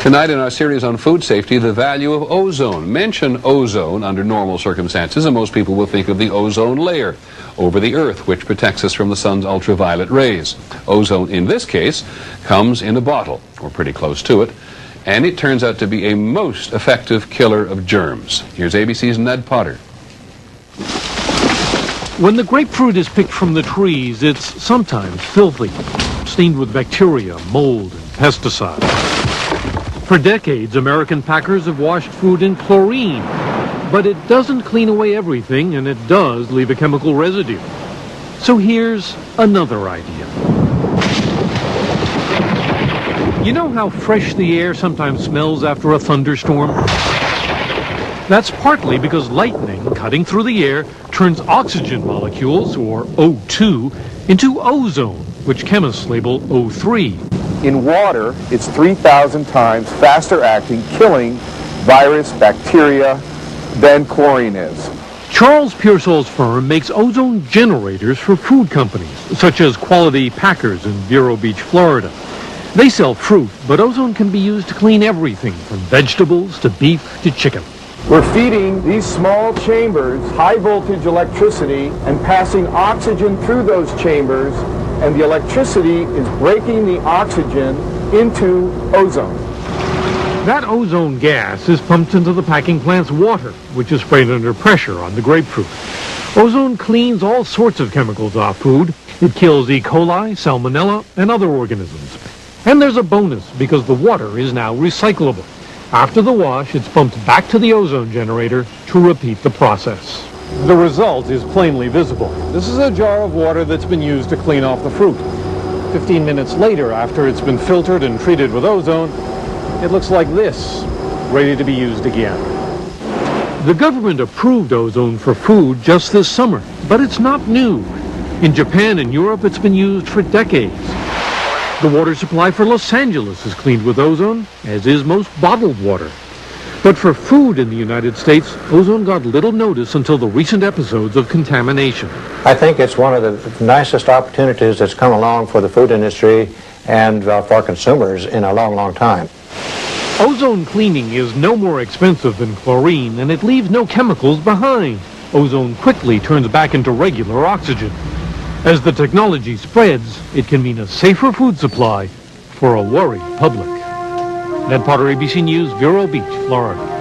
Tonight in our series on food safety, the value of ozone. Mention ozone under normal circumstances, and most people will think of the ozone layer over the Earth, which protects us from the sun's ultraviolet rays. Ozone, in this case, comes in a bottle, or pretty close to it, and it turns out to be a most effective killer of germs. Here's ABC's Ned Potter. When the grapefruit is picked from the trees, it's sometimes filthy, stained with bacteria, mold, and pesticides. For decades, American packers have washed food in chlorine, but it doesn't clean away everything, and it does leave a chemical residue. So here's another idea. You know how fresh the air sometimes smells after a thunderstorm? That's partly because lightning cutting through the air turns oxygen molecules, or O2, into ozone, which chemists label O3. In water, it's 3,000 times faster acting, killing virus, bacteria than chlorine is. Charles Pearsall's firm makes ozone generators for food companies, such as Quality Packers in Vero Beach, Florida. They sell fruit, but ozone can be used to clean everything from vegetables to beef to chicken. We're feeding these small chambers high voltage electricity and passing oxygen through those chambers, and the electricity is breaking the oxygen into ozone. That ozone gas is pumped into the packing plant's water, which is sprayed under pressure on the grapefruit. Ozone cleans all sorts of chemicals off food. It kills E. coli, salmonella, and other organisms. And there's a bonus because the water is now recyclable. After the wash, it's pumped back to the ozone generator to repeat the process. The result is plainly visible. This is a jar of water that's been used to clean off the fruit. 15 minutes later, after it's been filtered and treated with ozone, it looks like this, ready to be used again. The government approved ozone for food just this summer, but it's not new. In Japan and Europe, it's been used for decades. The water supply for Los Angeles is cleaned with ozone, as is most bottled water. But for food in the United States, ozone got little notice until the recent episodes of contamination. I think it's one of the nicest opportunities that's come along for the food industry and for consumers in a long, long time. Ozone cleaning is no more expensive than chlorine, and it leaves no chemicals behind. Ozone quickly turns back into regular oxygen. As the technology spreads, it can mean a safer food supply for a worried public. Ned Potter, ABC News, Vero Beach, Florida.